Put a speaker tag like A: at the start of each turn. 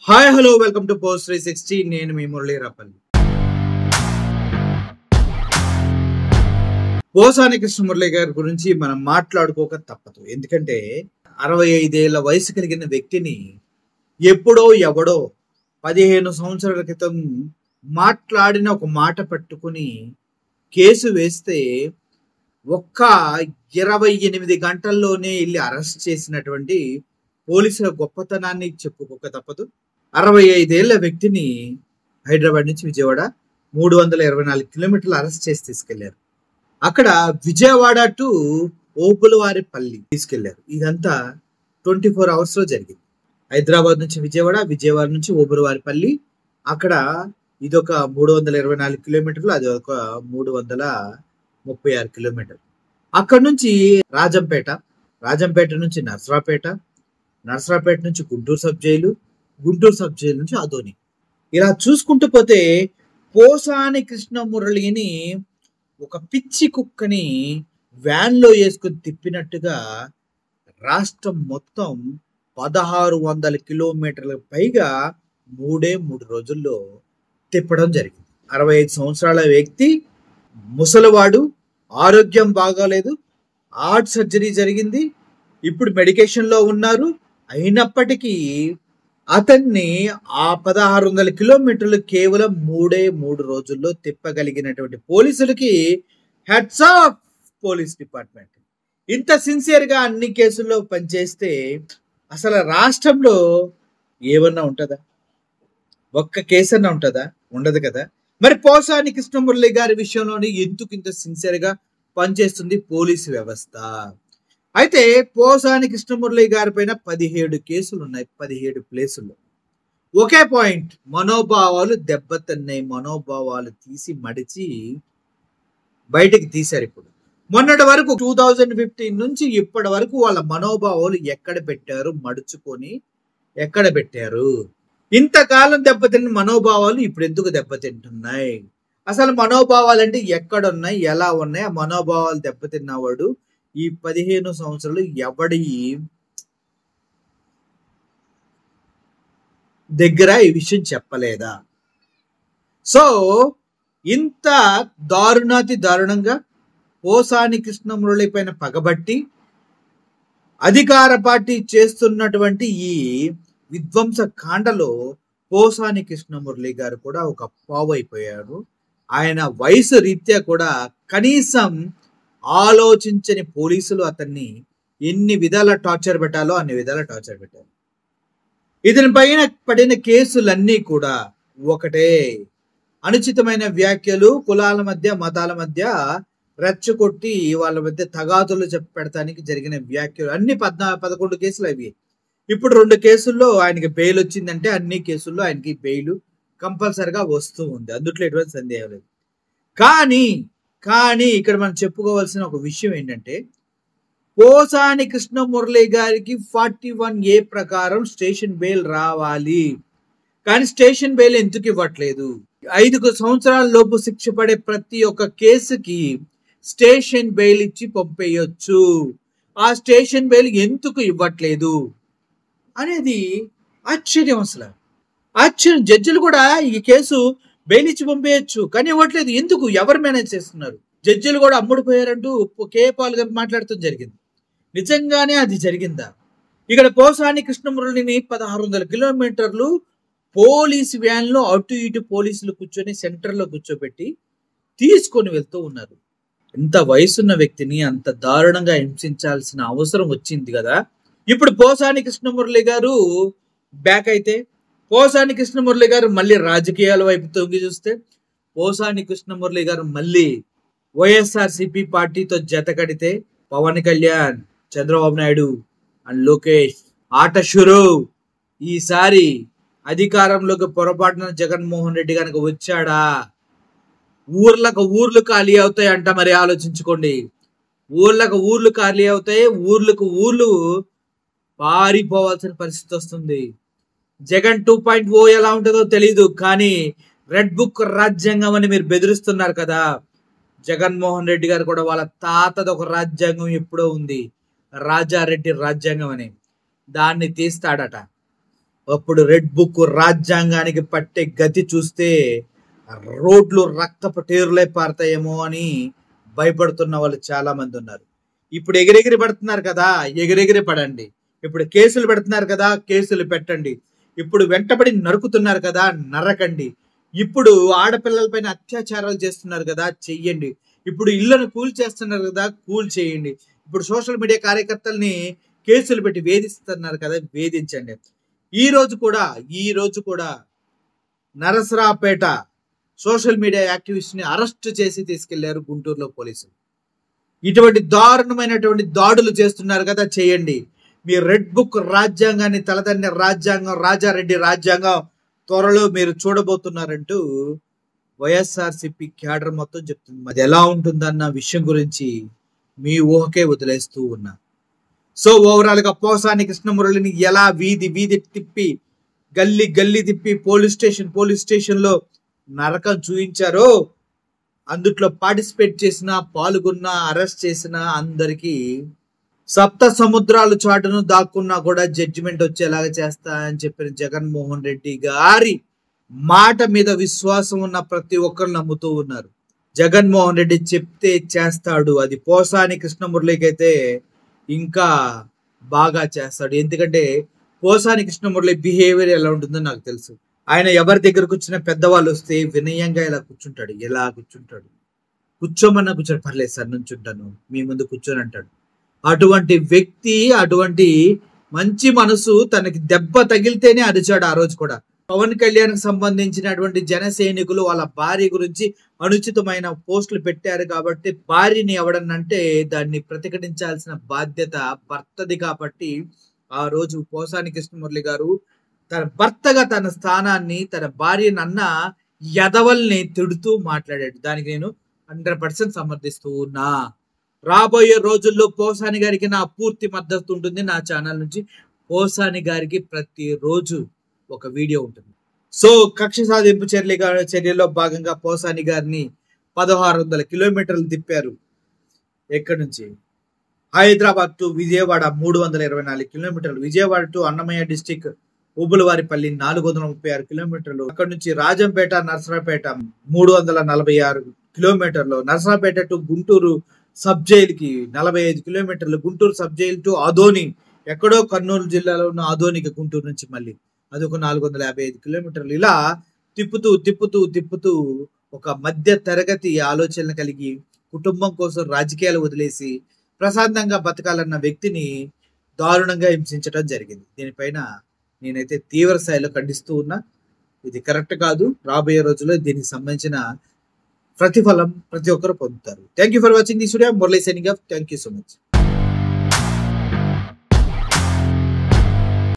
A: Hi hello welcome to post 360. నేను మీ మురళీ రపల్లి. పోసాని కృష్ణమురళి గారి గురించి మనం మాట్లాడుకోక తప్పదు. ఎందుకంటే 65 ఏళ్ల వయసు కలిగిన వ్యక్తిని ఎప్పుడో ఎవడో 15 సంవత్సరాల క్రితం మాట్లాడిన ఒక మాట పట్టుకుని కేసు వేస్తే ఒక్క 28 గంటల్లోనే వెళ్ళి అరెస్ట్ చేసినటువంటి పోలీసుల గొప్పతనాన్ని చెప్పుకోక తప్పదు. 65 ఏళ్ల వ్యక్తిని హైదరాబాద్ నుంచి విజయవాడ 324 కిలోమీటర్లు అరెస్ట్ చేసి తీసుకెళ్లారు. అక్కడ విజయవాడ టు ఓపులవారిపల్లి తీసుకెళ్లారు. ఇదంతా 24 hours లో జరిగింది. హైదరాబాద్ నుంచి విజయవాడ, విజయవాడ నుంచి ఓపులవారిపల్లి, అక్కడ ఇదొక 324 కిలోమీటర్లు, అది ఒక 336 కిలోమీటర్లు. అక్కడ నుంచి రాజంపేట నుంచి నర్సరాపేట నుంచి Guntur sub jail, Guntur sub jail నుంచి ఆదోని. ఇలా చూసుకుంటూ పోతే పోసాని కృష్ణమురళిని ఒక పిచ్చి కుక్కని వ్యాన్లో వేసుకుని తిప్పినట్టుగా రాష్ట్రం మొత్తం 1600 కిలోమీటర్లకు పైగా 3 రోజుల్లో తిప్పడం జరిగింది. 65 సంవత్సరాల వ్యక్తి, ముసలివాడు, ఆరోగ్యం బాగాలేదు, హార్ట్ సర్జరీ జరిగింది, ఇప్పుడు మెడికేషన్లో ఉన్నారు. అయినప్పటికీ అతన్ని ఆ 1600 కిలోమీటర్లు కేవలం 3 రోజుల్లో తిప్పగలిగినటువంటి పోలీసులకి హెడ్స్ ఆఫ్ పోలీస్ డిపార్ట్మెంట్. ఇంత సిన్సియర్గా అన్ని కేసుల్లో పనిచేస్తే అసలు రాష్ట్రంలో ఏమన్నా ఉంటుందా? ఒక్క కేసు అన్నా ఉంటుందా? ఉండదు కదా. మరి పోసాని కృష్ణమురళి గారి విషయంలోనే ఎందుకు ఇంత సిన్సియర్గా పనిచేస్తుంది పోలీసు వ్యవస్థ? అయితే పోసాని కృష్ణమురళి గారి పైన 17 కేసులు ఉన్నాయి, 17 ప్లేసుల్లో. ఒకే పాయింట్, మనోభావాలు దెబ్బతిన్నాయి. మనోభావాలు తీసి మడిచి బయటికి తీశారు. ఇప్పుడు మొన్నటి వరకు 2015 నుంచి ఇప్పటి వరకు వాళ్ళ మనోభావాలు ఎక్కడ పెట్టారు, మడుచుకొని ఎక్కడ పెట్టారు? ఇంతకాలం దెబ్బతిన్న మనోభావాలు ఇప్పుడు ఎందుకు దెబ్బతింటున్నాయి? అసలు మనోభావాలు అంటే ఎక్కడున్నాయి, ఎలా ఉన్నాయి? ఆ మనోభావాలు దెబ్బతిన్నవాడు ఈ 15 సంవత్సరాలు ఎవడి దగ్గర ఈ విషయం చెప్పలేదా? సో ఇంత దారుణంగా పోసాని కృష్ణమురళి పైన పగబట్టి అధికార పార్టీ చేస్తున్నటువంటి ఈ విధ్వంస కాండలో పోసాని కృష్ణమురళి గారు కూడా ఒక పావు అయిపోయారు. ఆయన వయసు రీత్యా కూడా కనీసం ఆలోచించని పోలీసులు అతన్ని ఎన్ని విధాల టార్చర్ పెట్టాలో అన్ని విధాల టార్చర్ పెట్టారు. ఇతని పైన పడిన కేసులన్నీ కూడా ఒకటే, అనుచితమైన వ్యాఖ్యలు, కులాల మధ్య మతాల మధ్య రెచ్చగొట్టి వాళ్ళ మధ్య తగాదులు పెడతానికి జరిగిన వ్యాఖ్యలు అన్ని 11 కేసులు అవి. ఇప్పుడు 2 కేసుల్లో ఆయనకి బెయిల్ వచ్చిందంటే అన్ని కేసుల్లో ఆయనకి బెయిల్ కంపల్సరిగా వస్తూ ఉంది, అందుట్లో ఎటువంటి సందేహం లేదు. కానీ ఇక్కడ మనం చెప్పుకోవాల్సిన ఒక విషయం ఏంటంటే, పోసాని కృష్ణమురళి గారికి 41A ప్రకారం స్టేషన్ బెయిల్ రావాలి. కానీ స్టేషన్ బెయిల్ ఎందుకు ఇవ్వట్లేదు? 5 సంవత్సరాల లోపు శిక్ష పడే ప్రతి ఒక్క కేసుకి స్టేషన్ బెయిల్ ఇచ్చి పంపేయొచ్చు. ఆ స్టేషన్ బెయిల్ ఎందుకు ఇవ్వట్లేదు అనేది ఆశ్చర్యం. అసలు ఆశ్చర్యం. జడ్జిలు కూడా ఈ కేసు బెయిల్ ఇచ్చి పంపేయచ్చు, కానీ ఇవ్వట్లేదు. ఎందుకు? ఎవరు మేనేజ్ చేస్తున్నారు? జడ్జిలు కూడా అమ్ముడుపోయారంటూ కేపాల్ గారు మాట్లాడటం జరిగింది. నిజంగానే అది జరిగిందా? ఇక్కడ పోసాని కృష్ణమురళిని 1600 కిలోమీటర్లు పోలీసు వ్యాన్లో అటు ఇటు పోలీసులు కూర్చొని సెంటర్లో కూర్చోబెట్టి తీసుకొని వెళ్తూ ఉన్నారు. ఇంత వయసున్న వ్యక్తిని అంత దారుణంగా హింసించాల్సిన అవసరం వచ్చింది కదా. ఇప్పుడు పోసాని కృష్ణమురళి గారు బ్యాక్ అయితే, పోసాని కృష్ణమురళి గారు మళ్ళీ రాజకీయాల వైపు తొంగి చూస్తే, పోసాని కృష్ణమురళి గారు మళ్ళీ వైఎస్ఆర్సీపీ పార్టీతో జత కడితే పవన్ కళ్యాణ్, చంద్రబాబు నాయుడు అండ్ లోకేష్ ఆట షురు. ఈసారి అధికారంలోకి పొరపాటున జగన్మోహన్ రెడ్డి కనుక వచ్చాడా, ఊర్లు ఖాళీ అవుతాయి అంట. మరి ఆలోచించుకోండి. ఊర్లు ఖాళీ అవుతాయి, ఊర్లు పారిపోవాల్సిన పరిస్థితి వస్తుంది. జగన్ 2.0 ఎలా ఉంటుందో తెలీదు, కానీ రెడ్ బుక్ రాజ్యాంగం అని మీరు బెదిరిస్తున్నారు కదా. జగన్మోహన్ రెడ్డి గారు కూడా వాళ్ళ తాతది ఒక రాజ్యాంగం ఎప్పుడో ఉంది, రాజారెడ్డి రాజ్యాంగం అని. దాన్ని తీస్తాడట. అప్పుడు రెడ్ బుక్ రాజ్యాంగానికి పట్టే గతి చూస్తే రోడ్లు రక్తపు టేరులై పారతాయేమో అని భయపడుతున్న వాళ్ళు చాలా మంది ఉన్నారు. ఇప్పుడు ఎగిరెగిరి పడుతున్నారు కదా, ఎగిరెగిరి పడండి. ఇప్పుడు కేసులు పెడుతున్నారు కదా, కేసులు పెట్టండి. ఇప్పుడు వెంటబడి నరుకుతున్నారు కదా, నరకండి. ఇప్పుడు ఆడపిల్లలపైన అత్యాచారాలు చేస్తున్నారు కదా, చెయ్యండి. ఇప్పుడు ఇళ్లను కూల్ చేస్తున్నారు కదా, కూల్ చేయండి. ఇప్పుడు సోషల్ మీడియా కార్యకర్తల్ని కేసులు పెట్టి వేధిస్తున్నారు కదా, వేధించండి. ఈ రోజు కూడా నరసరావుపేట సోషల్ మీడియా యాక్టివిస్ట్ ని అరెస్ట్ చేసి తీసుకెళ్లారు గుంటూరులో పోలీసులు. ఇటువంటి దారుణమైనటువంటి దాడులు చేస్తున్నారు కదా, చేయండి. మీ రెడ్ బుక్ రాజ్యాంగాన్ని తలదన్నే రాజ్యాంగం, రాజారెడ్డి రాజ్యాంగం త్వరలో మీరు చూడబోతున్నారంటూ వైఎస్ఆర్సీపీ క్యాడర్ మొత్తం చెప్తుంది. అది ఎలా ఉంటుందన్న విషయం గురించి మీ ఊహకే వదిలేస్తూ ఉన్నా. సో ఓవరాల్ గా పోసాని కృష్ణమురళిని ఎలా వీధి తిప్పి, గల్లీ తిప్పి పోలీస్ స్టేషన్ లో నరకం చూయించారో, అందుట్లో పార్టిసిపేట్ చేసిన, పాల్గొన్న, అరెస్ట్ చేసిన అందరికీ సప్త సముద్రాలు చాటును దాక్కున్నా కూడా జడ్జిమెంట్ వచ్చేలాగా చేస్తా అని చెప్పిన జగన్మోహన్ రెడ్డి గారి మాట మీద విశ్వాసం ఉన్న ప్రతి ఒక్కరు నమ్ముతూ ఉన్నారు. జగన్మోహన్ రెడ్డి చెప్తే చేస్తాడు. అది పోసాని కృష్ణమురళికి అయితే ఇంకా బాగా చేస్తాడు. ఎందుకంటే పోసాని కృష్ణమురళి బిహేవియర్ ఎలా ఉంటుందో నాకు తెలుసు. ఆయన ఎవరి దగ్గరకు వచ్చిన పెద్దవాళ్ళు వస్తే వినయంగా ఇలా కూర్చుంటాడు. కూర్చోమన్నా కూర్చోండి, పర్లేదు సార్ నుంచుంటాను, మీ ముందు కూర్చొని అంటాడు. అటువంటి వ్యక్తి, అటువంటి మంచి మనసు, తనకి దెబ్బ తగిలితేనే అరిచాడు ఆ రోజు కూడా. పవన్ కళ్యాణ్ కి సంబంధించినటువంటి జన సైనికులు వాళ్ళ భార్య గురించి అనుచితమైన పోస్టులు పెట్టారు కాబట్టి, భార్యని ఎవడనంటే దాన్ని ప్రతిఘటించాల్సిన బాధ్యత భర్తది. కాబట్టి ఆ రోజు పోసాని కృష్ణమురళి గారు తన భర్తగా తన స్థానాన్ని, తన భార్యను అన్న యదవల్ని తిడుతూ మాట్లాడాడు. దానికి నేను 100% సమర్థిస్తూ ఉన్నా. రాబోయే రోజుల్లో పోసాని గారికి నా పూర్తి మద్దతు ఉంటుంది. నా ఛానల్ నుంచి పోసాని గారికి ప్రతిరోజు ఒక వీడియో ఉంటుంది. సో కక్ష సాధింపు చర్యలో భాగంగా పోసాని గారిని 1600 కిలోమీటర్లు తిప్పారు. ఎక్కడి నుంచి? హైదరాబాద్ టు విజయవాడ 324 కిలోమీటర్లు, విజయవాడ టు అన్నమయ్య డిస్టిక్ ఉబులవారిపల్లి 436 కిలోమీటర్లు, అక్కడి నుంచి రాజంపేట, నర్సరావుపేట 346 కిలోమీటర్లు, నర్సరావుపేట టు గుంటూరు సబ్ జైలుకి 45 కిలోమీటర్లు, Guntur sub jail to Adoni, ఎక్కడో కర్నూలు జిల్లాలో ఉన్న ఆదోనికి గుంటూరు నుంచి మళ్ళీ అదొక 455 కిలోమీటర్లు. ఇలా తిప్పుతూ ఒక మధ్య తరగతి ఆలోచనలు కలిగి, కుటుంబం కోసం రాజకీయాలు వదిలేసి ప్రశాంతంగా బతకాలన్న వ్యక్తిని దారుణంగా హింసించడం జరిగింది. దీనిపైన నేనైతే తీవ్ర స్థాయిలో ఖండిస్తూ ఉన్నా. ఇది కరెక్ట్ కాదు. రాబోయే రోజుల్లో దీనికి సంబంధించిన ప్రతిఫలం ప్రతి ఒక్కరు పొందుతారు. Thank you for watching this video. Murali signing off. Thank you so much.